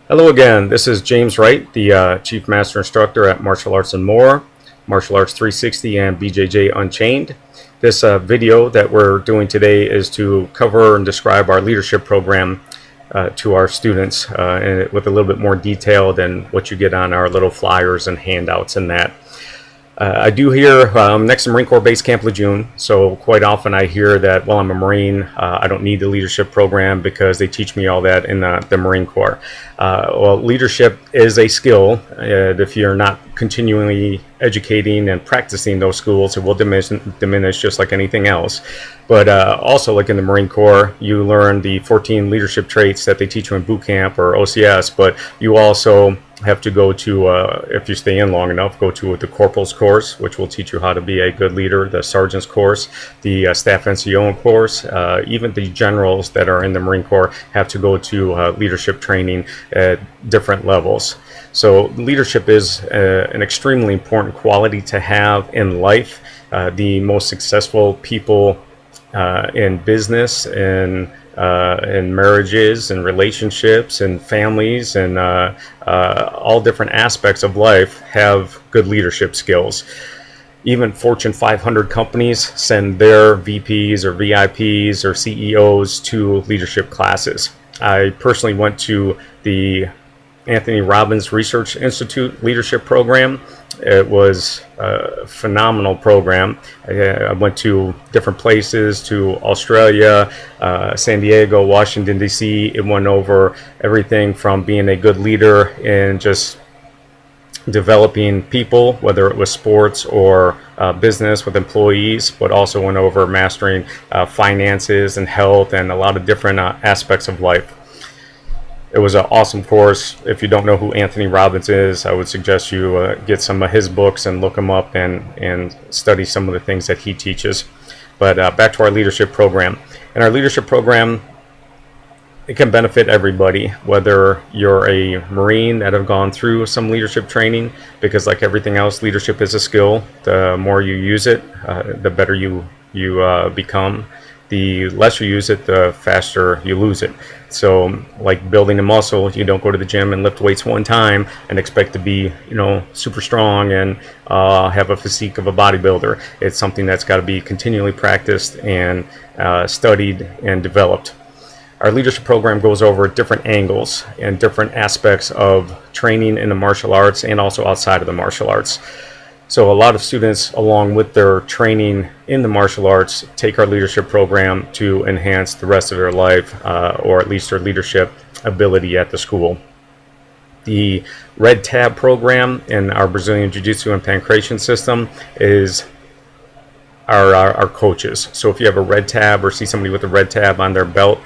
Hello again, this is James Wright, the Chief Master Instructor at Martial Arts and More, Martial Arts 360 and BJJ Unchained. This video that we're doing today is to cover and describe our leadership program to our students and with a little bit more detail than what you get on our little flyers and handouts and that. I do hear next to Marine Corps Base Camp Lejeune, so quite often I hear that, well, I'm a Marine, I don't need the leadership program because they teach me all that in the Marine Corps. Well, leadership is a skill. If you're not continually educating and practicing those skills, it will diminish just like anything else. But also, like in the Marine Corps, you learn the 14 leadership traits that they teach you in boot camp or OCS, but you also have to go to, if you stay in long enough, go to the corporal's course, which will teach you how to be a good leader, the sergeant's course, the staff NCO course, even the generals that are in the Marine Corps have to go to leadership training at different levels. So leadership is an extremely important quality to have in life. The most successful people in business and in marriages and relationships and families and all different aspects of life have good leadership skills. Even Fortune 500 companies send their VPs or VIPs or CEOs to leadership classes. I personally went to the Anthony Robbins Research Institute leadership program. It was a phenomenal program. I went to different places, to Australia, San Diego, Washington, D.C. It went over everything from being a good leader and just developing people, whether it was sports or business with employees, but also went over mastering finances and health and a lot of different aspects of life. It was an awesome course. If you don't know who Anthony Robbins is, I would suggest you get some of his books and look him up and study some of the things that he teaches. But back to our leadership program. In our leadership program, it can benefit everybody, whether you're a Marine that have gone through some leadership training, because like everything else, leadership is a skill. The more you use it, the better you become. The less you use it, the faster you lose it. So like building a muscle, you don't go to the gym and lift weights one time and expect to be, super strong and have a physique of a bodybuilder. It's something that's got to be continually practiced and studied and developed. Our leadership program goes over different angles and different aspects of training in the martial arts and also outside of the martial arts. So a lot of students, along with their training in the martial arts, take our leadership program to enhance the rest of their life, or at least their leadership ability at the school. The Red Tab program in our Brazilian Jiu-Jitsu and Pancration system is our coaches. So if you have a red tab or see somebody with a red tab on their belt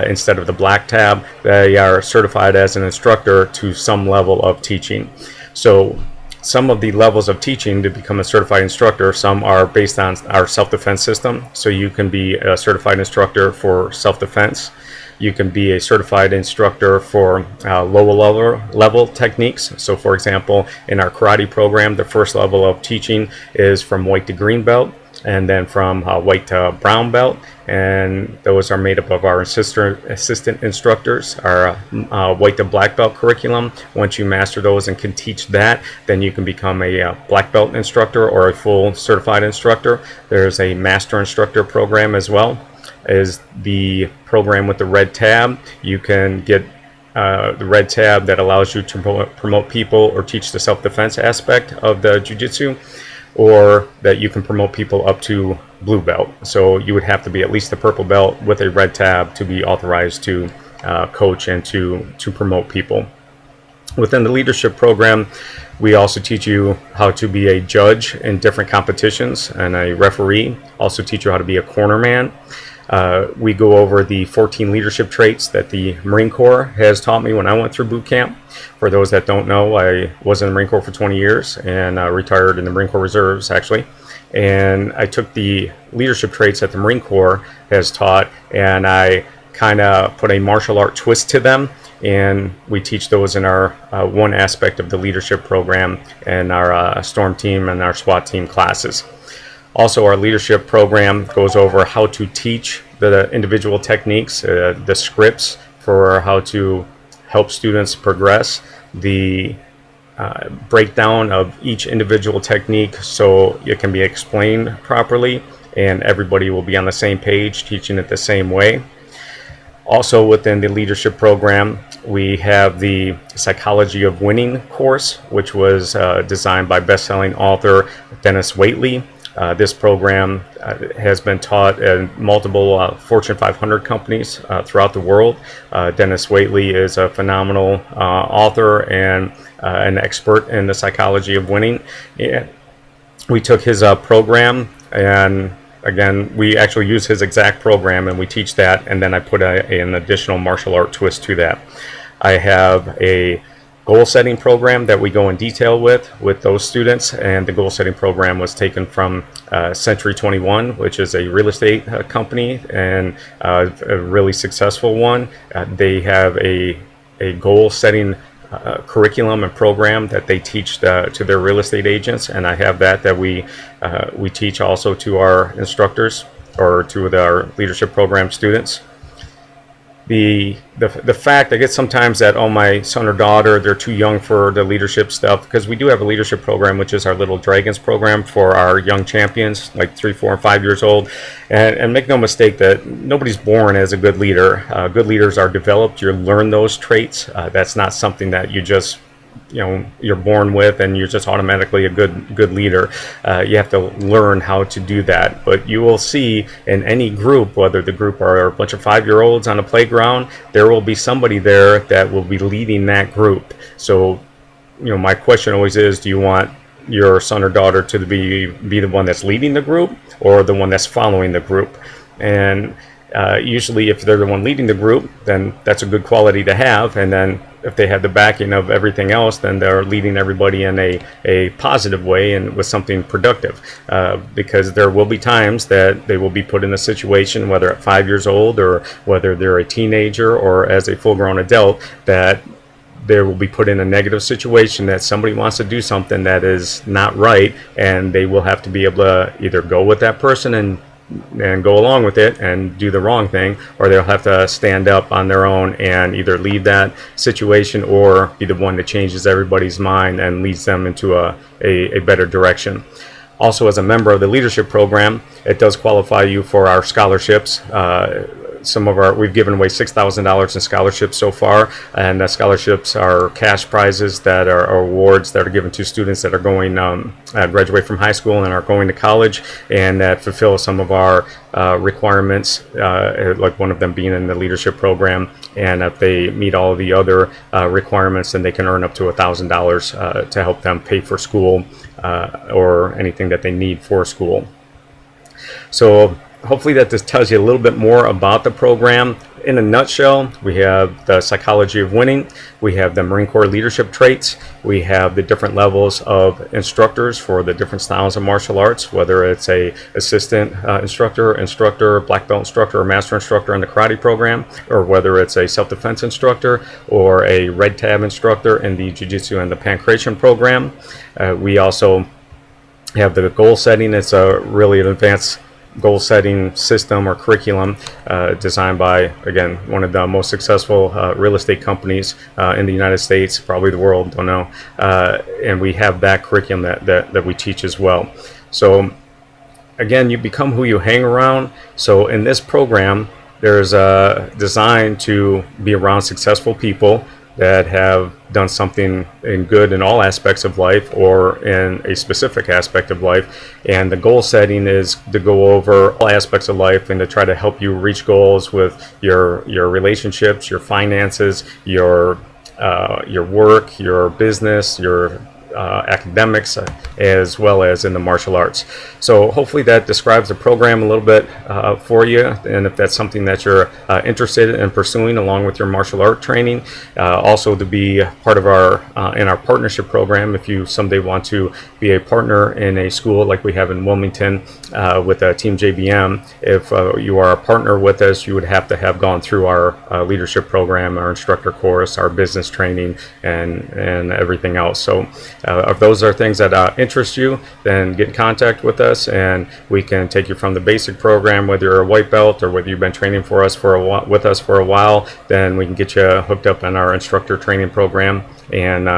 instead of the black tab, they are certified as an instructor to some level of teaching. So some of the levels of teaching to become a certified instructor, some are based on our self-defense system. So you can be a certified instructor for self-defense. You can be a certified instructor for lower level techniques. So for example, in our karate program, the first level of teaching is from white to green belt, and then from white to brown belt, and those are made up of our assistant instructors, our white to black belt curriculum. Once you master those and can teach that, then you can become a black belt instructor or a full certified instructor. There's a master instructor program as well as the program with the red tab. You can get the red tab that allows you to promote people or teach the self-defense aspect of the jiu-jitsu, or that you can promote people up to blue belt. So you would have to be at least a purple belt with a red tab to be authorized to coach and to promote people. Within the leadership program, we also teach you how to be a judge in different competitions and a referee. Also teach you how to be a cornerman. We go over the 14 leadership traits that the Marine Corps has taught me when I went through boot camp. For those that don't know, I was in the Marine Corps for 20 years and retired in the Marine Corps Reserves, actually. And I took the leadership traits that the Marine Corps has taught, and I kind of put a martial art twist to them. And we teach those in our one aspect of the leadership program and our storm team and our SWAT team classes. Also, our leadership program goes over how to teach the individual techniques, the scripts for how to help students progress, the breakdown of each individual technique so it can be explained properly and everybody will be on the same page teaching it the same way. Also within the leadership program, we have the Psychology of Winning course, which was designed by best-selling author Dennis Waitley. This program has been taught in multiple Fortune 500 companies throughout the world. Dennis Waitley is a phenomenal author and an expert in the psychology of winning. And we took his program, and again, we actually use his exact program and we teach that, and then I put an additional martial art twist to that. I have a goal setting program that we go in detail with those students, and the goal setting program was taken from Century 21, which is a real estate company and a really successful one. They have a goal setting curriculum and program that they teach to their real estate agents, and I have that we teach also to our instructors or to our leadership program students. The fact I get sometimes that, oh, my son or daughter, they're too young for the leadership stuff, because we do have a leadership program, which is our Little Dragons program for our young champions, like 3, 4, and 5 years old. And make no mistake that nobody's born as a good leader. Good leaders are developed. You learn those traits. That's not something that you just you're born with and you're just automatically a good leader. You have to learn how to do that. But you will see in any group, whether the group are a bunch of 5-year-olds on a playground, there will be somebody there that will be leading that group. So my question always is, do you want your son or daughter to be the one that's leading the group or the one that's following the group? And usually if they're the one leading the group, then that's a good quality to have. And then if they have the backing of everything else, then they're leading everybody in a positive way and with something productive. Because there will be times that they will be put in a situation, whether at 5 years old or whether they're a teenager or as a full-grown adult, that they will be put in a negative situation that somebody wants to do something that is not right, and they will have to be able to either go with that person and go along with it and do the wrong thing, or they'll have to stand up on their own and either leave that situation or be the one that changes everybody's mind and leads them into a better direction. Also, as a member of the leadership program, it does qualify you for our scholarships. We've given away $6,000 in scholarships so far, and the scholarships are cash prizes that are awards that are given to students that are going graduate from high school and are going to college, and that fulfill some of our requirements, like one of them being in the leadership program. And if they meet all of the other requirements, then they can earn up to $1,000 to help them pay for school or anything that they need for school. So hopefully that just tells you a little bit more about the program. In a nutshell, we have the Psychology of Winning, we have the Marine Corps leadership traits, we have the different levels of instructors for the different styles of martial arts, whether it's a assistant instructor, black belt instructor, or master instructor in the karate program, or whether it's a self-defense instructor or a red tab instructor in the jiu-jitsu and the pankration program. We also have the goal setting. It's a really advanced goal setting system or curriculum designed by, again, one of the most successful real estate companies in the United States, probably the world, don't know. And we have that curriculum that we teach as well. So again, you become who you hang around. So in this program, there's designed to be around successful people that have done something in good in all aspects of life or in a specific aspect of life. And the goal setting is to go over all aspects of life and to try to help you reach goals with your relationships, your finances, your work, your business, your academics, as well as in the martial arts. So hopefully that describes the program a little bit for you, and if that's something that you're interested in pursuing along with your martial art training. Also to be part of our in our partnership program, if you someday want to be a partner in a school like we have in Wilmington with Team JBM, if you are a partner with us, you would have to have gone through our leadership program, our instructor course, our business training, and everything else. So If those are things that interest you, then get in contact with us, and we can take you from the basic program, whether you're a white belt or whether you've been training with us for a while. Then we can get you hooked up on our instructor training program and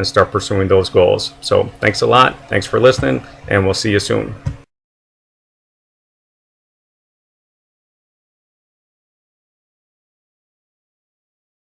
start pursuing those goals. So thanks a lot. Thanks for listening, and we'll see you soon.